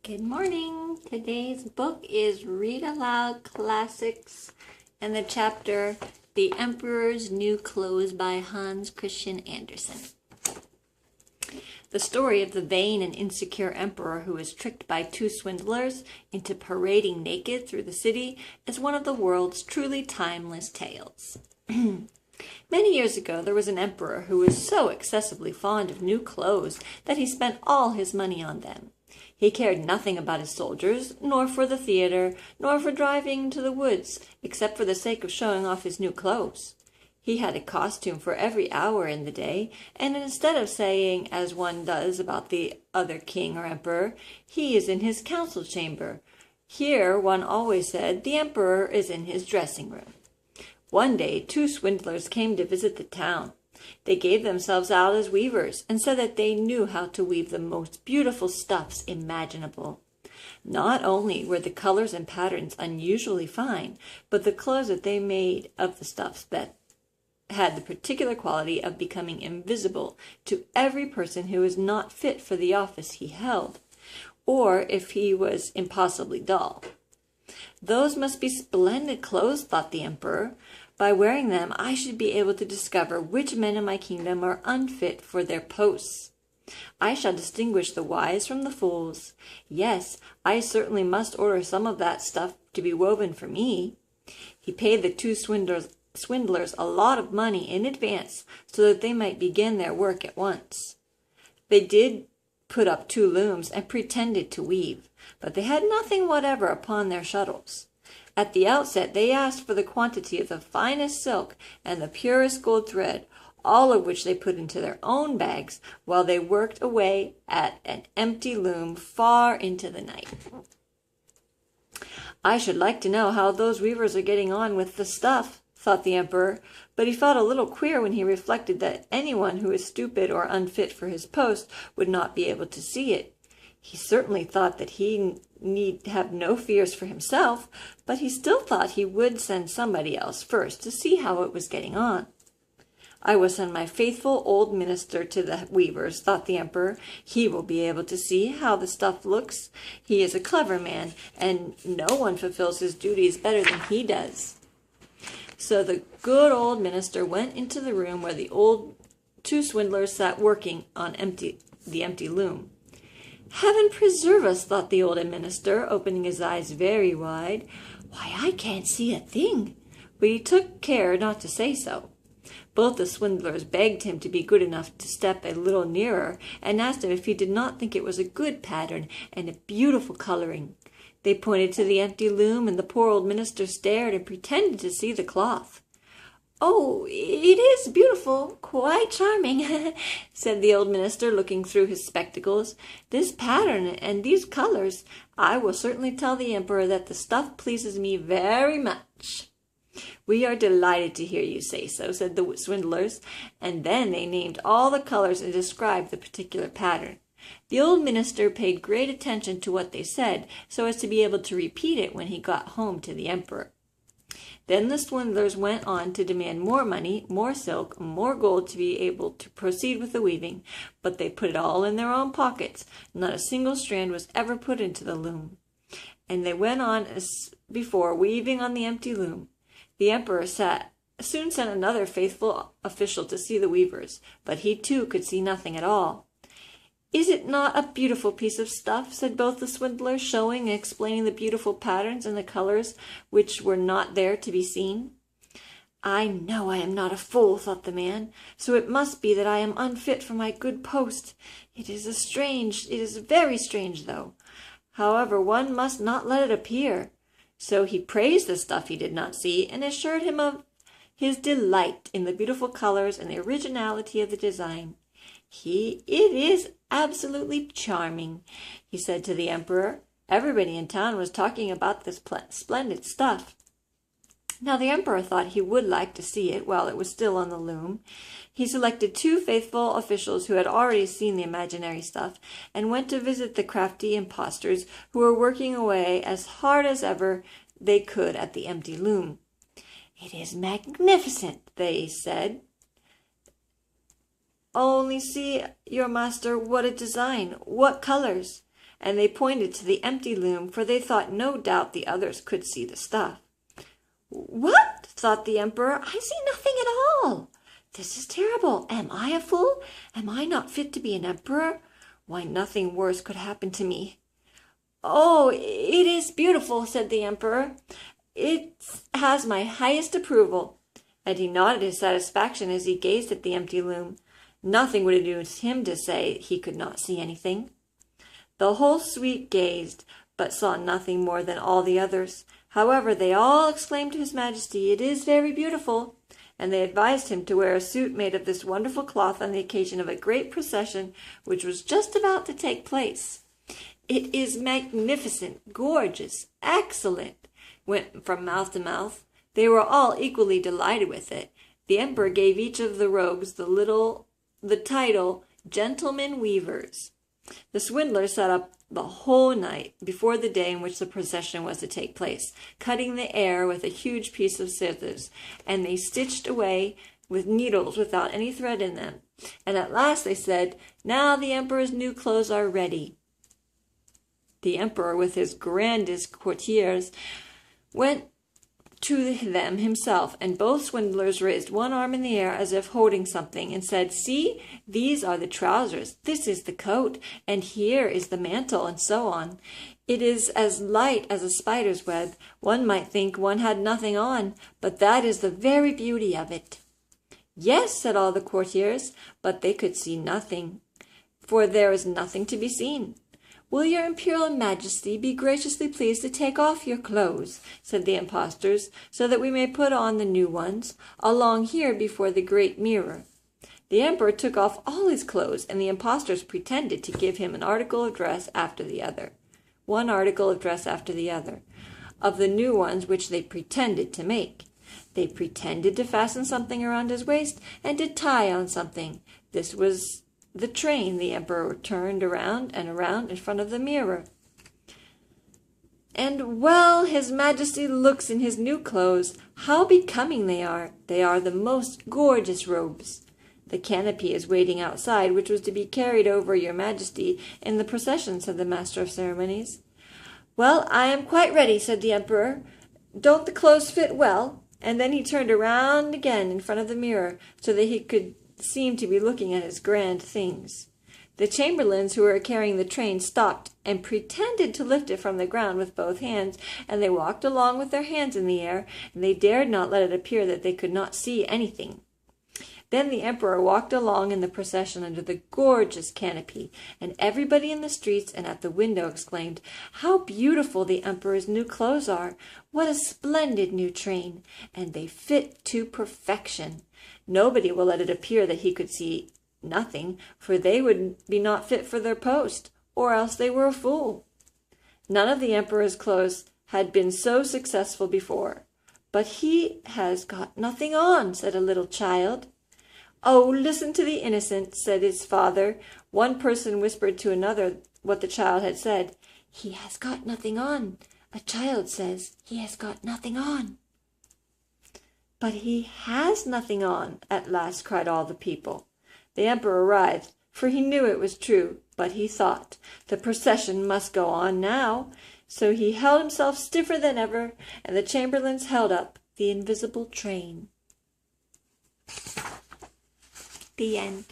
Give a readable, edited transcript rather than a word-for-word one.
Good morning. Today's book is Read Aloud Classics and the chapter The Emperor's New Clothes by Hans Christian Andersen. The story of the vain and insecure emperor who was tricked by two swindlers into parading naked through the city is one of the world's truly timeless tales. Many years ago, there was an emperor who was so excessively fond of new clothes that he spent all his money on them. He cared nothing about his soldiers, nor for the theater, nor for driving to the woods, except for the sake of showing off his new clothes. He had a costume for every hour in the day, and instead of saying, as one does about the other king or emperor, "He is in his council chamber," here one always said, "The emperor is in his dressing room." One day, two swindlers came to visit the town. They gave themselves out as weavers and said that they knew how to weave the most beautiful stuffs imaginable. Not only were the colors and patterns unusually fine, but the clothes that they made of the stuffs that had the particular quality of becoming invisible to every person who was not fit for the office he held, or if he was impossibly dull. "Those must be splendid clothes," thought the emperor. "By wearing them, I should be able to discover which men in my kingdom are unfit for their posts. I shall distinguish the wise from the fools. Yes, I certainly must order some of that stuff to be woven for me." He paid the two swindlers a lot of money in advance so that they might begin their work at once. They did put up two looms and pretended to weave, but they had nothing whatever upon their shuttles. At the outset, they asked for the quantity of the finest silk and the purest gold thread, all of which they put into their own bags while they worked away at an empty loom far into the night. "I should like to know how those weavers are getting on with the stuff," thought the emperor, but he felt a little queer when he reflected that anyone who is stupid or unfit for his post would not be able to see it. He certainly thought that he need have no fears for himself, but he still thought he would send somebody else first to see how it was getting on. "I will send my faithful old minister to the weavers," thought the emperor. "He will be able to see how the stuff looks. He is a clever man, and no one fulfills his duties better than he does." So the good old minister went into the room where the two swindlers sat working on the empty loom. "Heaven preserve us," thought the old minister, opening his eyes very wide. "Why, I can't see a thing." But he took care not to say so. Both the swindlers begged him to be good enough to step a little nearer, and asked him if he did not think it was a good pattern and a beautiful coloring. They pointed to the empty loom, and the poor old minister stared and pretended to see the cloth. "Oh, it is beautiful, quite charming," said the old minister, looking through his spectacles. "This pattern and these colors, I will certainly tell the emperor that the stuff pleases me very much." "We are delighted to hear you say so," said the swindlers, and then they named all the colors and described the particular pattern. The old minister paid great attention to what they said, so as to be able to repeat it when he got home to the emperor. Then the swindlers went on to demand more money, more silk, more gold to be able to proceed with the weaving, but they put it all in their own pockets. Not a single strand was ever put into the loom. And they went on as before, weaving on the empty loom. The emperor soon sent another faithful official to see the weavers, but he too could see nothing at all. "Is it not a beautiful piece of stuff?" said both the swindlers, showing and explaining the beautiful patterns and the colors which were not there to be seen. "I know I am not a fool," thought the man, "so it must be that I am unfit for my good post. It is very strange, though. However, one must not let it appear." So he praised the stuff he did not see, and assured him of his delight in the beautiful colors and the originality of the design. "It is absolutely charming," he said to the emperor. Everybody in town was talking about this splendid stuff. Now the emperor thought he would like to see it while it was still on the loom. He selected two faithful officials who had already seen the imaginary stuff, and went to visit the crafty impostors who were working away as hard as ever they could at the empty loom. "It is magnificent," they said. "Only see, your master, what a design! What colors! and they pointed to the empty loom, for they thought no doubt the others could see the stuff. "What?" thought the emperor. "I see nothing at all. This is terrible. Am I a fool? Am I not fit to be an emperor? Why, nothing worse could happen to me." "Oh, it is beautiful," said the emperor. "It has my highest approval." And he nodded his satisfaction as he gazed at the empty loom. Nothing would induce him to say he could not see anything. The whole suite gazed, but saw nothing more than all the others. However, they all exclaimed to his majesty, "It is very beautiful," and they advised him to wear a suit made of this wonderful cloth on the occasion of a great procession which was just about to take place. "It is magnificent, gorgeous, excellent," went from mouth to mouth. They were all equally delighted with it. The emperor gave each of the rogues the title Gentlemen Weavers. The swindlers sat up the whole night before the day in which the procession was to take place, cutting the air with a huge piece of scissors, and they stitched away with needles without any thread in them. And at last they said, "Now the emperor's new clothes are ready." The emperor, with his grandest courtiers, went to them himself, and both swindlers raised one arm in the air as if holding something, and said, "See, these are the trousers, this is the coat, and here is the mantle," and so on. It is as light as a spider's web. One might think one had nothing on, but that is the very beauty of it. "Yes," said all the courtiers, but they could see nothing, for there is nothing to be seen. "Will your imperial majesty be graciously pleased to take off your clothes," said the impostors, "so that we may put on the new ones, along here before the great mirror?" The emperor took off all his clothes, and the impostors pretended to give him an article of dress after the other, one article of dress after the other, of the new ones which they pretended to make. They pretended to fasten something around his waist, and to tie on something. This was the train. The emperor turned around and around in front of the mirror. And well, his majesty looks in his new clothes. How becoming they are! They are the most gorgeous robes. The canopy is waiting outside, which was to be carried over your majesty in the procession, said the master of ceremonies. Well, I am quite ready, said the emperor. Don't the clothes fit well? And then he turned around again in front of the mirror, so that he could seem to be looking at his grand things. The chamberlains who were carrying the train stopped and pretended to lift it from the ground with both hands, and they walked along with their hands in the air, and they dared not let it appear that they could not see anything. Then the emperor walked along in the procession under the gorgeous canopy, and everybody in the streets and at the window exclaimed, "How beautiful the emperor's new clothes are! What a splendid new train! And they fit to perfection. Nobody will let it appear that he could see nothing, for they would be not fit for their post, or else they were a fool." None of the emperor's clothes had been so successful before. "But he has got nothing on," said a little child. "Oh, listen to the innocent," said his father. One person whispered to another what the child had said. "He has got nothing on. A child says he has got nothing on." "But he has nothing on," at last cried all the people. The emperor writhed, for he knew it was true, but he thought the procession must go on now. So he held himself stiffer than ever, and the chamberlains held up the invisible train. The end.